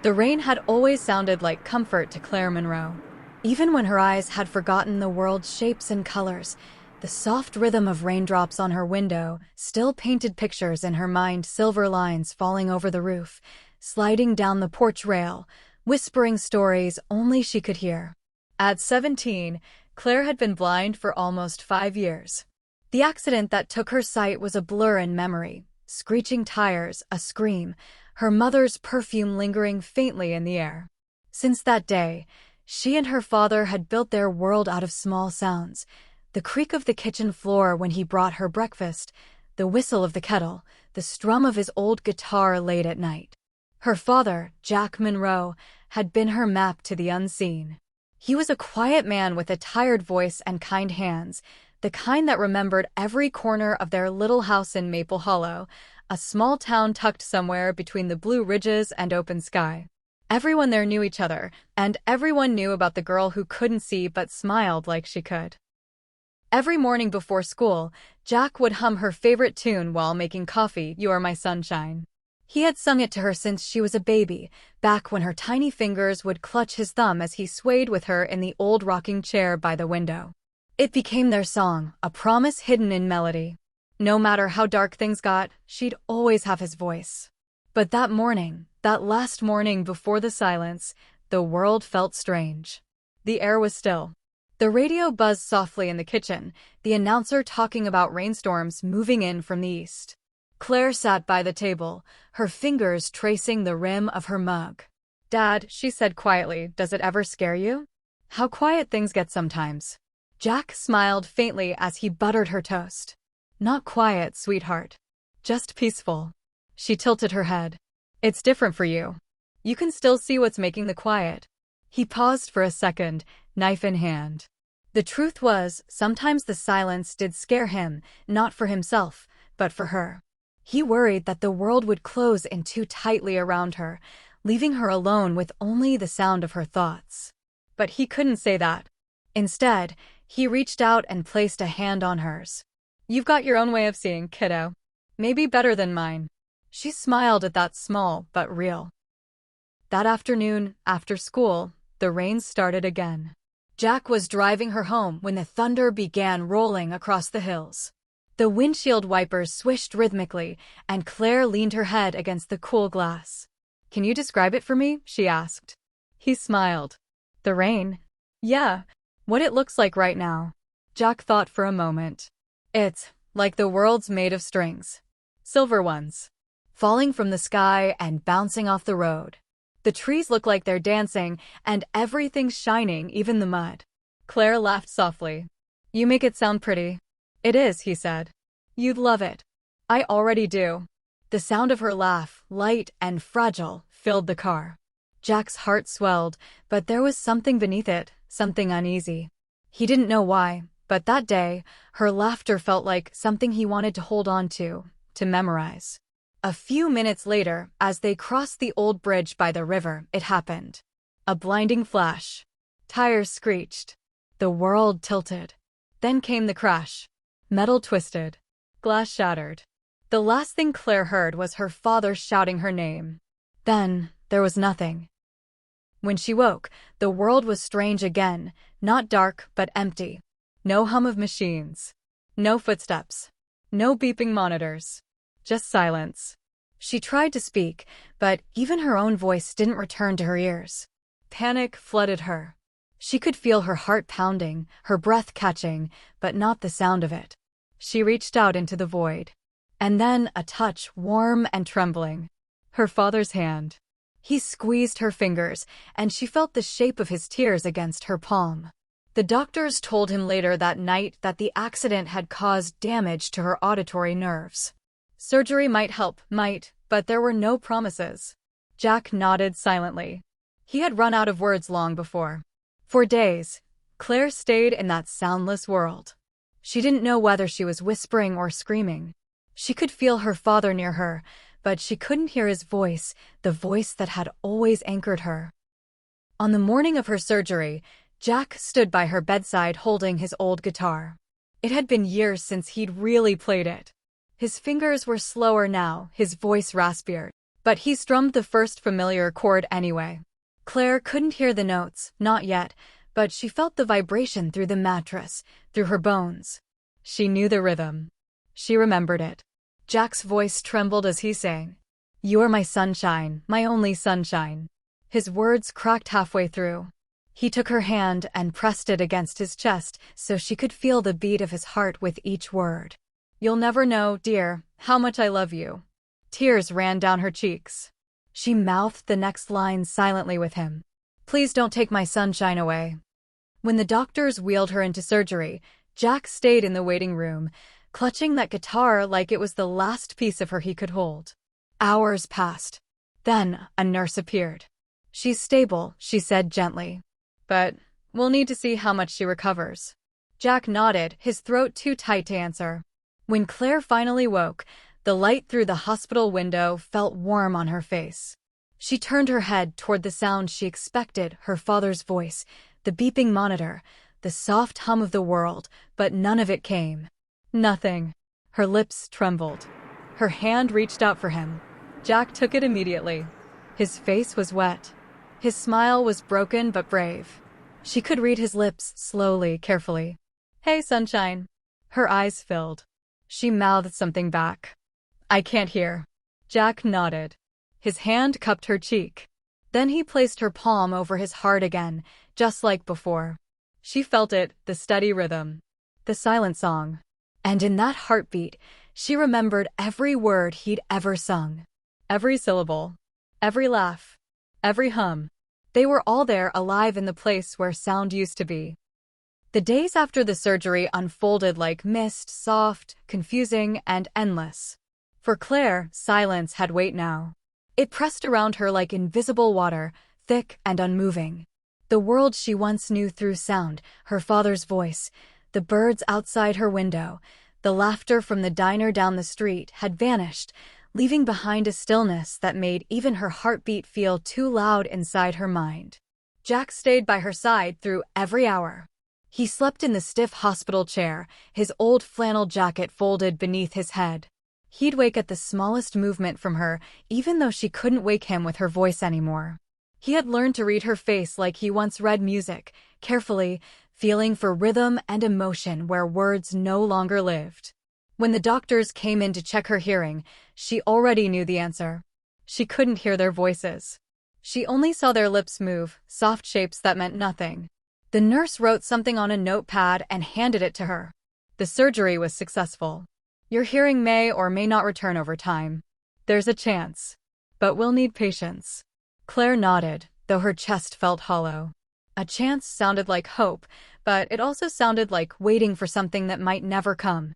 The rain had always sounded like comfort to Claire Monroe. Even when her eyes had forgotten the world's shapes and colors, the soft rhythm of raindrops on her window still painted pictures in her mind, silver lines falling over the roof, sliding down the porch rail, whispering stories only she could hear. At 17, Claire had been blind for almost 5 years. The accident that took her sight was a blur in memory. Screeching tires, a scream, her mother's perfume lingering faintly in the air. Since that day, she and her father had built their world out of small sounds. The creak of the kitchen floor when he brought her breakfast, the whistle of the kettle, the strum of his old guitar late at night. Her father, Jack Monroe, had been her map to the unseen. He was a quiet man with a tired voice and kind hands, the kind that remembered every corner of their little house in Maple Hollow, a small town tucked somewhere between the Blue Ridges and open sky. Everyone there knew each other, and everyone knew about the girl who couldn't see but smiled like she could. Every morning before school, Jack would hum her favorite tune while making coffee, "You Are My Sunshine." He had sung it to her since she was a baby, back when her tiny fingers would clutch his thumb as he swayed with her in the old rocking chair by the window. It became their song, a promise hidden in melody. No matter how dark things got, she'd always have his voice. But that morning, that last morning before the silence, the world felt strange. The air was still. The radio buzzed softly in the kitchen, the announcer talking about rainstorms moving in from the east. Claire sat by the table, her fingers tracing the rim of her mug. "Dad," she said quietly, "does it ever scare you? How quiet things get sometimes." Jack smiled faintly as he buttered her toast. "Not quiet, sweetheart. Just peaceful." She tilted her head. "It's different for you. You can still see what's making the quiet." He paused for a second, knife in hand. The truth was, sometimes the silence did scare him, not for himself, but for her. He worried that the world would close in too tightly around her, leaving her alone with only the sound of her thoughts. But he couldn't say that. Instead, he reached out and placed a hand on hers. "You've got your own way of seeing, kiddo. Maybe better than mine." She smiled at that small but real. That afternoon, after school, the rain started again. Jack was driving her home when the thunder began rolling across the hills. The windshield wipers swished rhythmically, and Claire leaned her head against the cool glass. "Can you describe it for me?" she asked. He smiled. "The rain? Yeah. What it looks like right now." Jack thought for a moment. "It's like the world's made of strings. Silver ones. Falling from the sky and bouncing off the road. The trees look like they're dancing, and everything's shining, even the mud." Claire laughed softly. "You make it sound pretty." "It is," he said. "You'd love it." "I already do." The sound of her laugh, light and fragile, filled the car. Jack's heart swelled, but there was something beneath it, something uneasy. He didn't know why, but that day, her laughter felt like something he wanted to hold on to memorize. A few minutes later, as they crossed the old bridge by the river, it happened. A blinding flash. Tires screeched. The world tilted. Then came the crash. Metal twisted. Glass shattered. The last thing Claire heard was her father shouting her name. Then, there was nothing. When she woke, the world was strange again, not dark but empty. No hum of machines. No footsteps. No beeping monitors. Just silence. She tried to speak, but even her own voice didn't return to her ears. Panic flooded her. She could feel her heart pounding, her breath catching, but not the sound of it. She reached out into the void. And then a touch, warm and trembling. Her father's hand. He squeezed her fingers, and she felt the shape of his tears against her palm. The doctors told him later that night that the accident had caused damage to her auditory nerves. Surgery might help, but there were no promises. Jack nodded silently. He had run out of words long before. For days, Claire stayed in that soundless world. She didn't know whether she was whispering or screaming. She could feel her father near her, but she couldn't hear his voice, the voice that had always anchored her. On the morning of her surgery, Jack stood by her bedside holding his old guitar. It had been years since he'd really played it. His fingers were slower now, his voice raspier. But he strummed the first familiar chord anyway. Claire couldn't hear the notes, not yet, but she felt the vibration through the mattress, through her bones. She knew the rhythm. She remembered it. Jack's voice trembled as he sang, "You're my sunshine, my only sunshine." His words cracked halfway through. He took her hand and pressed it against his chest so she could feel the beat of his heart with each word. "You'll never know, dear, how much I love you." Tears ran down her cheeks. She mouthed the next line silently with him. "Please don't take my sunshine away." When the doctors wheeled her into surgery, Jack stayed in the waiting room, clutching that guitar like it was the last piece of her he could hold. Hours passed. Then a nurse appeared. "She's stable," she said gently. "But we'll need to see how much she recovers." Jack nodded, his throat too tight to answer. When Claire finally woke, the light through the hospital window felt warm on her face. She turned her head toward the sound she expected, her father's voice, the beeping monitor, the soft hum of the world, but none of it came. Nothing. Her lips trembled. Her hand reached out for him. Jack took it immediately. His face was wet. His smile was broken but brave. She could read his lips slowly, carefully. "Hey, sunshine." Her eyes filled. She mouthed something back. "I can't hear." Jack nodded. His hand cupped her cheek. Then he placed her palm over his heart again, just like before. She felt it, the steady rhythm, the silent song. And in that heartbeat, she remembered every word he'd ever sung. Every syllable. Every laugh. Every hum. They were all there, alive in the place where sound used to be. The days after the surgery unfolded like mist, soft, confusing, and endless. For Claire, silence had weight now. It pressed around her like invisible water, thick and unmoving. The world she once knew through sound, her father's voice, the birds outside her window, the laughter from the diner down the street, had vanished, leaving behind a stillness that made even her heartbeat feel too loud inside her mind. Jack stayed by her side through every hour. He slept in the stiff hospital chair, his old flannel jacket folded beneath his head. He'd wake at the smallest movement from her, even though she couldn't wake him with her voice anymore. He had learned to read her face like he once read music, carefully, feeling for rhythm and emotion where words no longer lived. When the doctors came in to check her hearing, she already knew the answer. She couldn't hear their voices. She only saw their lips move, soft shapes that meant nothing. The nurse wrote something on a notepad and handed it to her. "The surgery was successful. Your hearing may or may not return over time. There's a chance. But we'll need patience." Claire nodded, though her chest felt hollow. A chance sounded like hope, but it also sounded like waiting for something that might never come.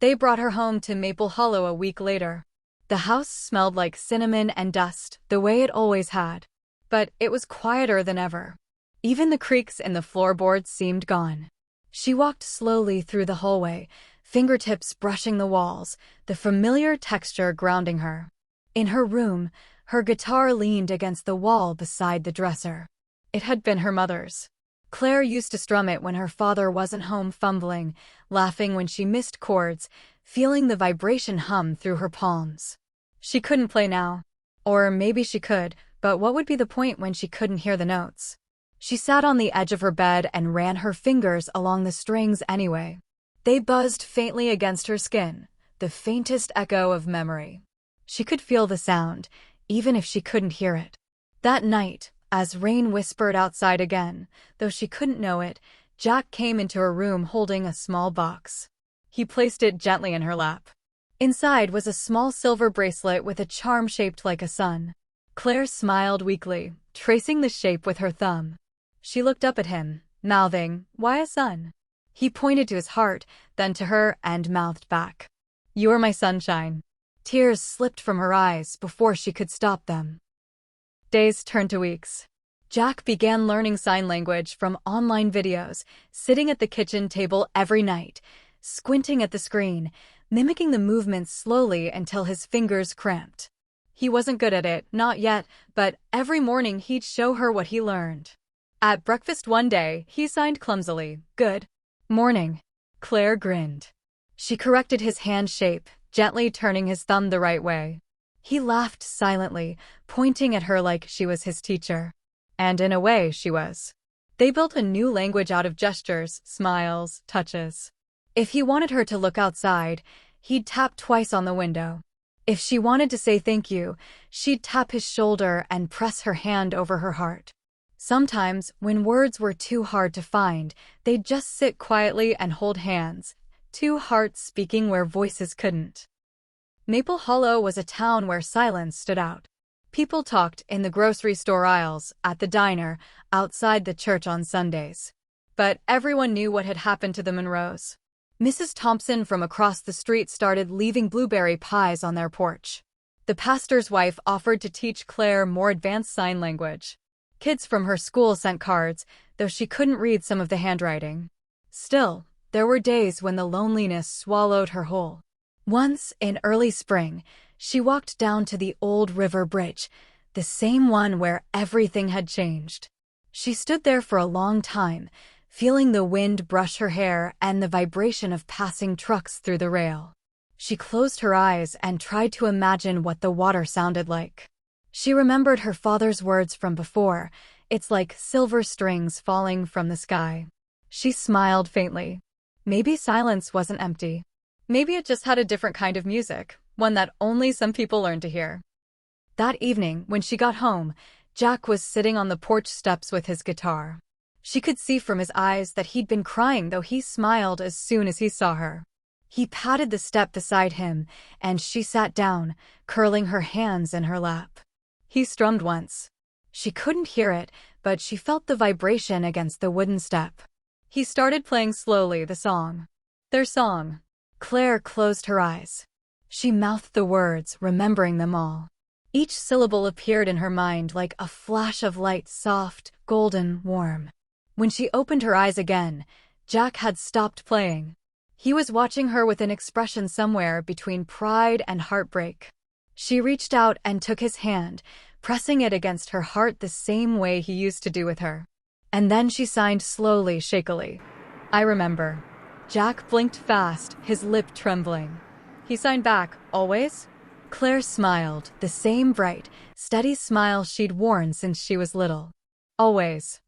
They brought her home to Maple Hollow a week later. The house smelled like cinnamon and dust, the way it always had. But it was quieter than ever. Even the creaks in the floorboards seemed gone. She walked slowly through the hallway, fingertips brushing the walls, the familiar texture grounding her. In her room, her guitar leaned against the wall beside the dresser. It had been her mother's. Claire used to strum it when her father wasn't home, fumbling, laughing when she missed chords, feeling the vibration hum through her palms. She couldn't play now. Or maybe she could, but what would be the point when she couldn't hear the notes? She sat on the edge of her bed and ran her fingers along the strings anyway. They buzzed faintly against her skin, the faintest echo of memory. She could feel the sound, even if she couldn't hear it. That night, as rain whispered outside again, though she couldn't know it, Jack came into her room holding a small box. He placed it gently in her lap. Inside was a small silver bracelet with a charm shaped like a sun. Claire smiled weakly, tracing the shape with her thumb. She looked up at him, mouthing, "Why a sun?" He pointed to his heart, then to her, and mouthed back, "You are my sunshine." Tears slipped from her eyes before she could stop them. Days turned to weeks. Jack began learning sign language from online videos, sitting at the kitchen table every night, squinting at the screen, mimicking the movements slowly until his fingers cramped. He wasn't good at it, not yet, but every morning he'd show her what he learned. At breakfast one day, he signed clumsily, "Good morning." Claire grinned. She corrected his hand shape, gently turning his thumb the right way. He laughed silently, pointing at her like she was his teacher. And in a way, she was. They built a new language out of gestures, smiles, touches. If he wanted her to look outside, he'd tap twice on the window. If she wanted to say thank you, she'd tap his shoulder and press her hand over her heart. Sometimes, when words were too hard to find, they'd just sit quietly and hold hands, two hearts speaking where voices couldn't. Maple Hollow was a town where silence stood out. People talked in the grocery store aisles, at the diner, outside the church on Sundays. But everyone knew what had happened to the Monroes. Mrs. Thompson from across the street started leaving blueberry pies on their porch. The pastor's wife offered to teach Claire more advanced sign language. Kids from her school sent cards, though she couldn't read some of the handwriting. Still, there were days when the loneliness swallowed her whole. Once, in early spring, she walked down to the old river bridge, the same one where everything had changed. She stood there for a long time, feeling the wind brush her hair and the vibration of passing trucks through the rail. She closed her eyes and tried to imagine what the water sounded like. She remembered her father's words from before, "It's like silver strings falling from the sky." She smiled faintly. Maybe silence wasn't empty. Maybe it just had a different kind of music, one that only some people learned to hear. That evening, when she got home, Jack was sitting on the porch steps with his guitar. She could see from his eyes that he'd been crying, though he smiled as soon as he saw her. He patted the step beside him, and she sat down, curling her hands in her lap. He strummed once. She couldn't hear it, but she felt the vibration against the wooden step. He started playing slowly the song. Their song. Claire closed her eyes. She mouthed the words, remembering them all. Each syllable appeared in her mind like a flash of light, soft, golden, warm. When she opened her eyes again, Jack had stopped playing. He was watching her with an expression somewhere between pride and heartbreak. She reached out and took his hand, pressing it against her heart the same way he used to do with her. And then she signed slowly, shakily. "I remember." Jack blinked fast, his lip trembling. He signed back, "Always?" Claire smiled, the same bright, steady smile she'd worn since she was little. "Always."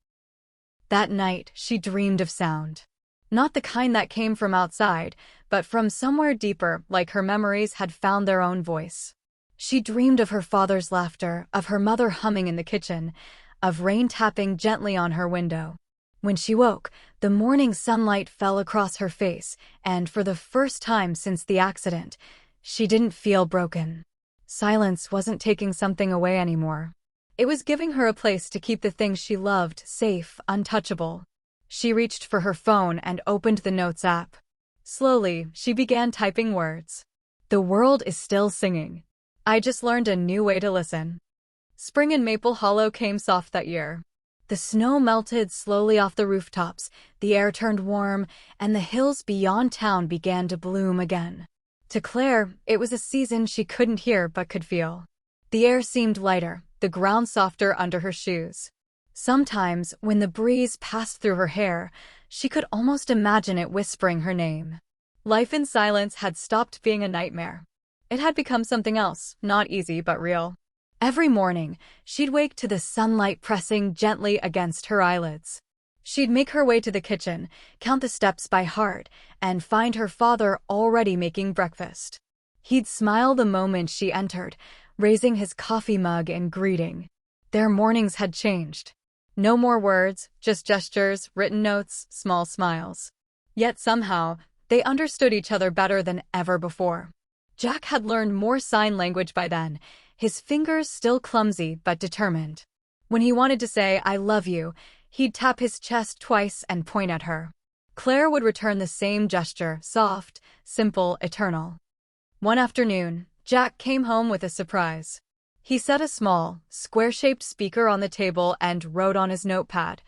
That night, she dreamed of sound. Not the kind that came from outside, but from somewhere deeper, like her memories had found their own voice. She dreamed of her father's laughter, of her mother humming in the kitchen, of rain tapping gently on her window. When she woke, the morning sunlight fell across her face, and for the first time since the accident, she didn't feel broken. Silence wasn't taking something away anymore. It was giving her a place to keep the things she loved safe, untouchable. She reached for her phone and opened the Notes app. Slowly, she began typing words. "The world is still singing. I just learned a new way to listen." Spring in Maple Hollow came soft that year. The snow melted slowly off the rooftops, the air turned warm, and the hills beyond town began to bloom again. To Claire, it was a season she couldn't hear but could feel. The air seemed lighter, the ground softer under her shoes. Sometimes, when the breeze passed through her hair, she could almost imagine it whispering her name. Life in silence had stopped being a nightmare. It had become something else, not easy but real. Every morning, she'd wake to the sunlight pressing gently against her eyelids. She'd make her way to the kitchen, count the steps by heart, and find her father already making breakfast. He'd smile the moment she entered, raising his coffee mug in greeting. Their mornings had changed. No more words, just gestures, written notes, small smiles. Yet somehow, they understood each other better than ever before. Jack had learned more sign language by then, his fingers still clumsy but determined. When he wanted to say, "I love you," he'd tap his chest twice and point at her. Claire would return the same gesture, soft, simple, eternal. One afternoon, Jack came home with a surprise. He set a small, square-shaped speaker on the table and wrote on his notepad.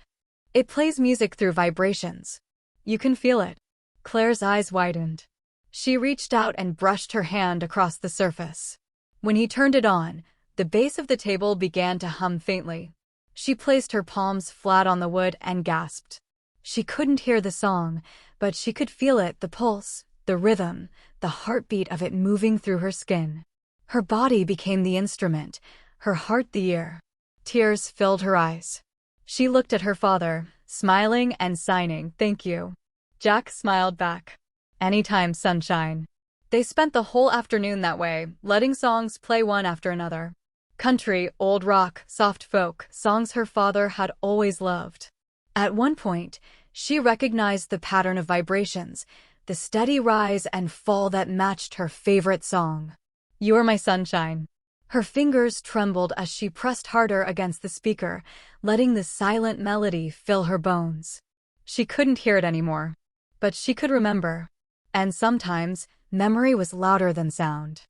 "It plays music through vibrations. You can feel it." Claire's eyes widened. She reached out and brushed her hand across the surface. When he turned it on, the base of the table began to hum faintly. She placed her palms flat on the wood and gasped. She couldn't hear the song, but she could feel it, the pulse, the rhythm, the heartbeat of it moving through her skin. Her body became the instrument, her heart the ear. Tears filled her eyes. She looked at her father, smiling and signing, "Thank you." Jack smiled back. "Anytime, sunshine." They spent the whole afternoon that way, letting songs play one after another. Country, old rock, soft folk, songs her father had always loved. At one point, she recognized the pattern of vibrations, the steady rise and fall that matched her favorite song. "You Are My Sunshine." Her fingers trembled as she pressed harder against the speaker, letting the silent melody fill her bones. She couldn't hear it anymore, but she could remember. And sometimes, memory was louder than sound.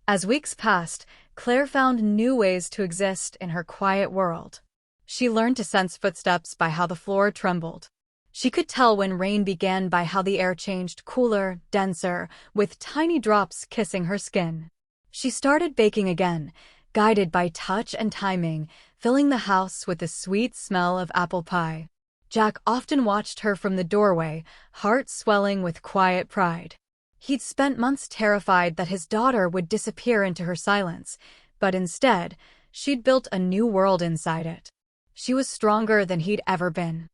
As weeks passed, Claire found new ways to exist in her quiet world. She learned to sense footsteps by how the floor trembled. She could tell when rain began by how the air changed cooler, denser, with tiny drops kissing her skin. She started baking again, guided by touch and timing, filling the house with the sweet smell of apple pie. Jack often watched her from the doorway, heart swelling with quiet pride. He'd spent months terrified that his daughter would disappear into her silence, but instead, she'd built a new world inside it. She was stronger than he'd ever been.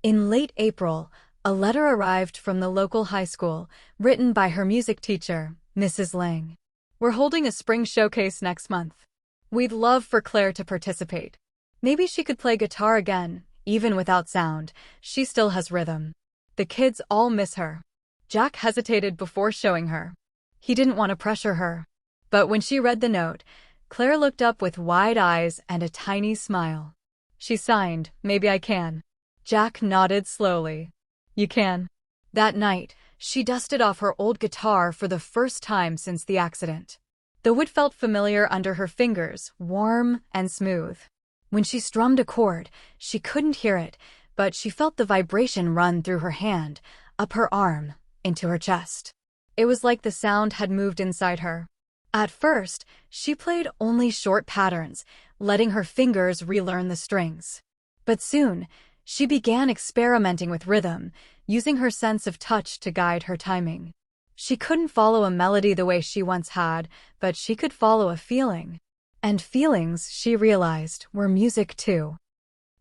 In late April, a letter arrived from the local high school, written by her music teacher, Mrs. Lang. "We're holding a spring showcase next month. We'd love for Claire to participate. Maybe she could play guitar again, even without sound. She still has rhythm. The kids all miss her." Jack hesitated before showing her. He didn't want to pressure her. But when she read the note, Claire looked up with wide eyes and a tiny smile. She signed, "Maybe I can." Jack nodded slowly. "You can." That night, she dusted off her old guitar for the first time since the accident. The wood felt familiar under her fingers, warm and smooth. When she strummed a chord, she couldn't hear it, but she felt the vibration run through her hand, up her arm, into her chest. It was like the sound had moved inside her. At first, she played only short patterns, letting her fingers relearn the strings. But soon, she began experimenting with rhythm, using her sense of touch to guide her timing. She couldn't follow a melody the way she once had, but she could follow a feeling. And feelings, she realized, were music too.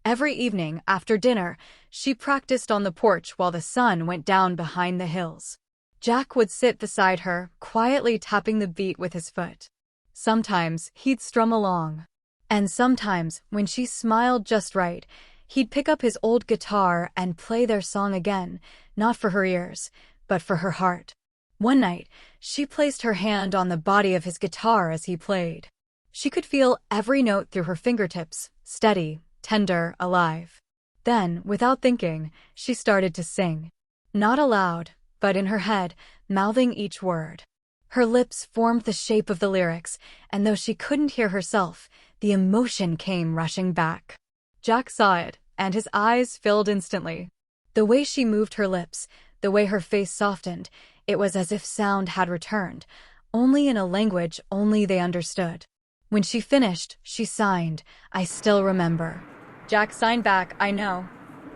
Every evening, after dinner, she practiced on the porch while the sun went down behind the hills. Jack would sit beside her, quietly tapping the beat with his foot. Sometimes, he'd strum along. And sometimes, when she smiled just right, he'd pick up his old guitar and play their song again, not for her ears, but for her heart. One night, she placed her hand on the body of his guitar as he played. She could feel every note through her fingertips, steady, tender, alive. Then, without thinking, she started to sing. Not aloud, but in her head, mouthing each word. Her lips formed the shape of the lyrics, and though she couldn't hear herself, the emotion came rushing back. Jack saw it, and his eyes filled instantly. The way she moved her lips, the way her face softened, it was as if sound had returned, only in a language only they understood. When she finished, she signed, "I still remember." Jack signed back, "I know."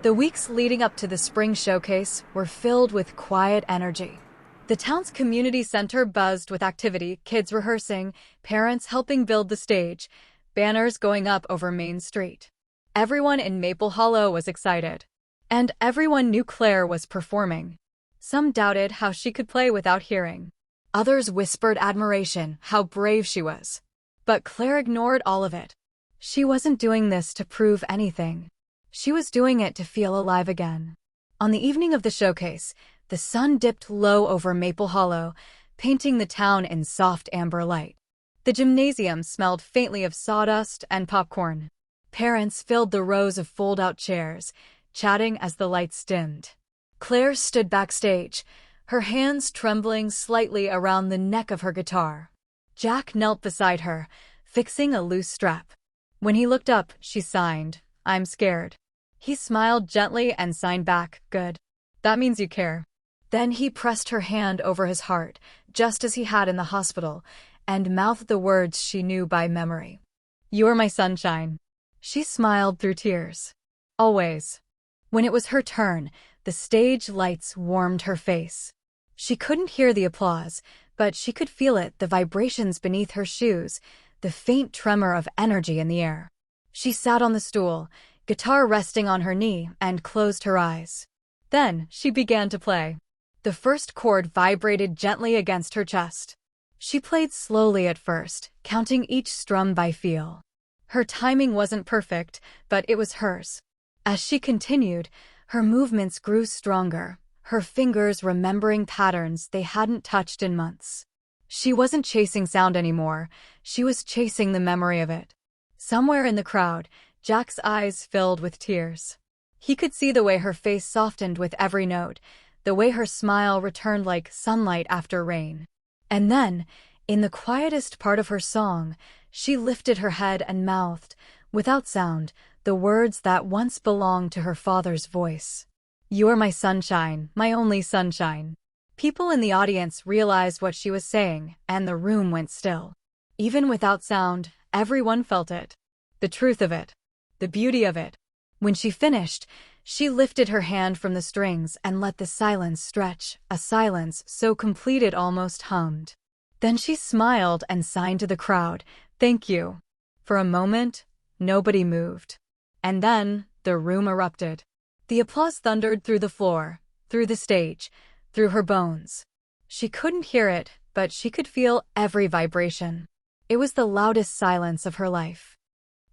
The weeks leading up to the spring showcase were filled with quiet energy. The town's community center buzzed with activity, kids rehearsing, parents helping build the stage, banners going up over Main Street. Everyone in Maple Hollow was excited. And everyone knew Claire was performing. Some doubted how she could play without hearing. Others whispered admiration, how brave she was. But Claire ignored all of it. She wasn't doing this to prove anything. She was doing it to feel alive again. On the evening of the showcase, the sun dipped low over Maple Hollow, painting the town in soft amber light. The gymnasium smelled faintly of sawdust and popcorn. Parents filled the rows of fold-out chairs, chatting as the lights dimmed. Claire stood backstage, her hands trembling slightly around the neck of her guitar. Jack knelt beside her, fixing a loose strap. When he looked up, she signed, "I'm scared." He smiled gently and signed back, "Good. That means you care." Then he pressed her hand over his heart, just as he had in the hospital, and mouthed the words she knew by memory. "You are my sunshine." She smiled through tears. Always. When it was her turn, the stage lights warmed her face. She couldn't hear the applause, but she could feel it, the vibrations beneath her shoes, the faint tremor of energy in the air. She sat on the stool, guitar resting on her knee, and closed her eyes. Then she began to play. The first chord vibrated gently against her chest. She played slowly at first, counting each strum by feel. Her timing wasn't perfect, but it was hers. As she continued, her movements grew stronger, her fingers remembering patterns they hadn't touched in months. She wasn't chasing sound anymore, she was chasing the memory of it. Somewhere in the crowd, Jack's eyes filled with tears. He could see the way her face softened with every note, the way her smile returned like sunlight after rain. And then, in the quietest part of her song, she lifted her head and mouthed, without sound, the words that once belonged to her father's voice. "You are my sunshine, my only sunshine." People in the audience realized what she was saying, and the room went still. Even without sound, everyone felt it. The truth of it. The beauty of it. When she finished, she lifted her hand from the strings and let the silence stretch, a silence so complete it almost hummed. Then she smiled and signed to the crowd, "Thank you." For a moment, nobody moved. And then, the room erupted. The applause thundered through the floor, through the stage, through her bones. She couldn't hear it, but she could feel every vibration. It was the loudest silence of her life.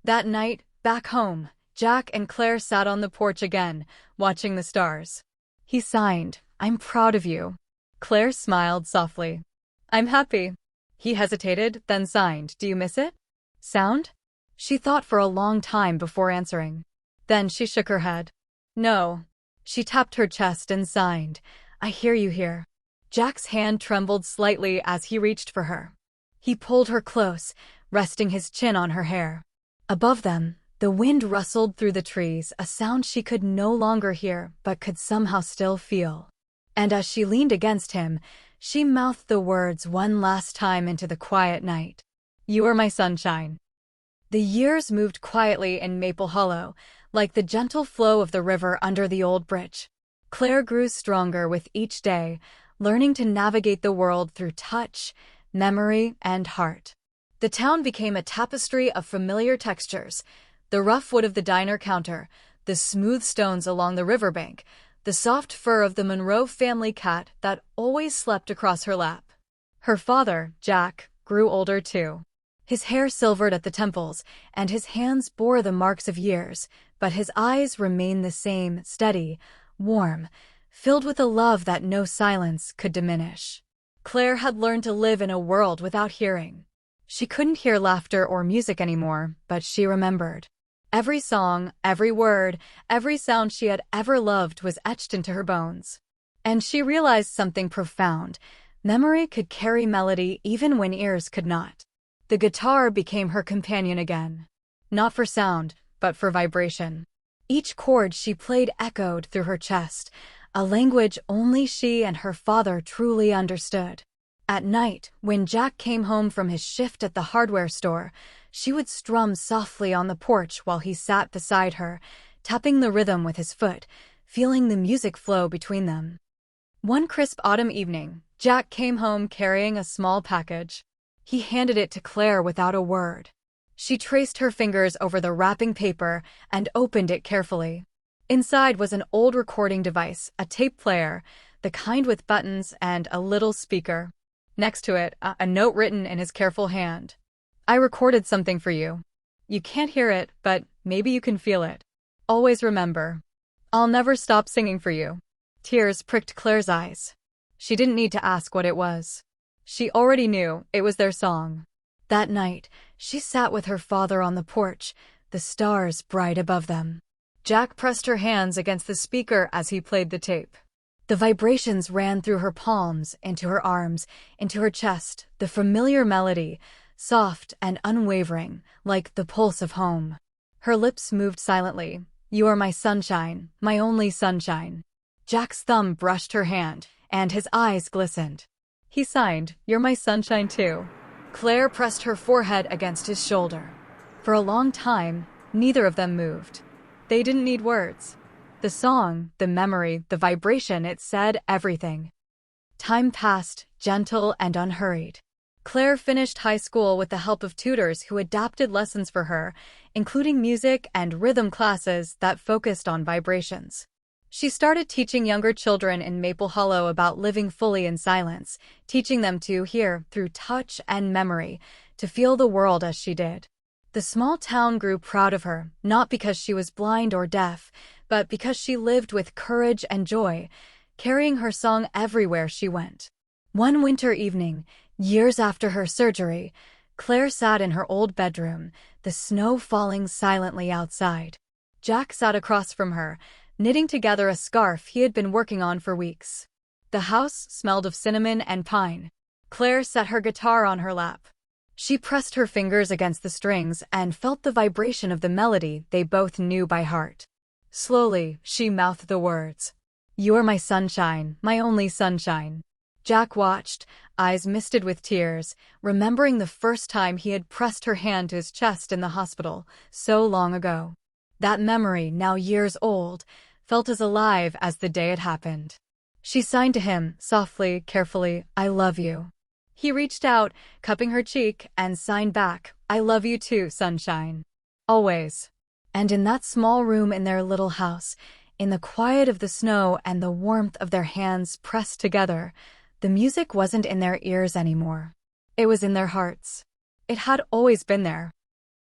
That night, back home, Jack and Claire sat on the porch again, watching the stars. He signed, "I'm proud of you." Claire smiled softly. "I'm happy." He hesitated, then signed, "Do you miss it?" "Sound?" She thought for a long time before answering. Then she shook her head. "No." She tapped her chest and signed, "I hear you here." Jack's hand trembled slightly as he reached for her. He pulled her close, resting his chin on her hair. Above them, the wind rustled through the trees, a sound she could no longer hear but could somehow still feel. And as she leaned against him, she mouthed the words one last time into the quiet night. "You are my sunshine." The years moved quietly in Maple Hollow, like the gentle flow of the river under the old bridge. Claire grew stronger with each day, learning to navigate the world through touch, memory, and heart. The town became a tapestry of familiar textures: the rough wood of the diner counter, the smooth stones along the riverbank, the soft fur of the Monroe family cat that always slept across her lap. Her father, Jack, grew older too. His hair silvered at the temples, and his hands bore the marks of years, but his eyes remained the same, steady, warm, filled with a love that no silence could diminish. Claire had learned to live in a world without hearing. She couldn't hear laughter or music anymore, but she remembered. Every song, every word, every sound she had ever loved was etched into her bones. And she realized something profound: memory could carry melody even when ears could not. The guitar became her companion again. Not for sound, but for vibration. Each chord she played echoed through her chest, a language only she and her father truly understood. At night, when Jack came home from his shift at the hardware store, she would strum softly on the porch while he sat beside her, tapping the rhythm with his foot, feeling the music flow between them. One crisp autumn evening, Jack came home carrying a small package. He handed it to Claire without a word. She traced her fingers over the wrapping paper and opened it carefully. Inside was an old recording device, a tape player, the kind with buttons and a little speaker. Next to it, a note written in his careful hand. "I recorded something for you. You can't hear it, but maybe you can feel it. Always remember. I'll never stop singing for you." Tears pricked Claire's eyes. She didn't need to ask what it was. She already knew it was their song. That night, she sat with her father on the porch, the stars bright above them. Jack pressed her hands against the speaker as he played the tape. The vibrations ran through her palms, into her arms, into her chest, the familiar melody, soft and unwavering, like the pulse of home. Her lips moved silently. "You are my sunshine, my only sunshine." Jack's thumb brushed her hand, and his eyes glistened. He signed, "You're my sunshine too." Claire pressed her forehead against his shoulder. For a long time, neither of them moved. They didn't need words. The song, the memory, the vibration, it said everything. Time passed, gentle and unhurried. Claire finished high school with the help of tutors who adapted lessons for her, including music and rhythm classes that focused on vibrations. She started teaching younger children in Maple Hollow about living fully in silence, teaching them to hear through touch and memory, to feel the world as she did. The small town grew proud of her, not because she was blind or deaf, but because she lived with courage and joy, carrying her song everywhere she went. One winter evening, years after her surgery, Claire sat in her old bedroom, the snow falling silently outside. Jack sat across from her, knitting together a scarf he had been working on for weeks. The house smelled of cinnamon and pine. Claire set her guitar on her lap. She pressed her fingers against the strings and felt the vibration of the melody they both knew by heart. Slowly, she mouthed the words, "You are my sunshine, my only sunshine." Jack watched, eyes misted with tears, remembering the first time he had pressed her hand to his chest in the hospital, so long ago. That memory, now years old, felt as alive as the day it happened. She signed to him, softly, carefully, "I love you." He reached out, cupping her cheek, and signed back, "I love you too, sunshine. Always." And in that small room in their little house, in the quiet of the snow and the warmth of their hands pressed together, the music wasn't in their ears anymore. It was in their hearts. It had always been there.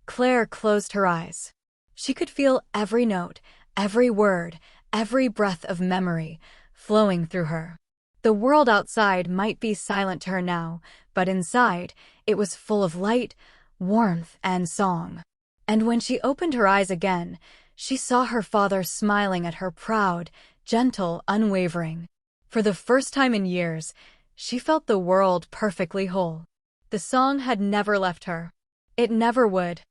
Claire closed her eyes. She could feel every note, every word, every breath of memory flowing through her. The world outside might be silent to her now, but inside, it was full of light, warmth, and song. And when she opened her eyes again, she saw her father smiling at her, proud, gentle, unwavering. For the first time in years, she felt the world perfectly whole. The song had never left her. It never would.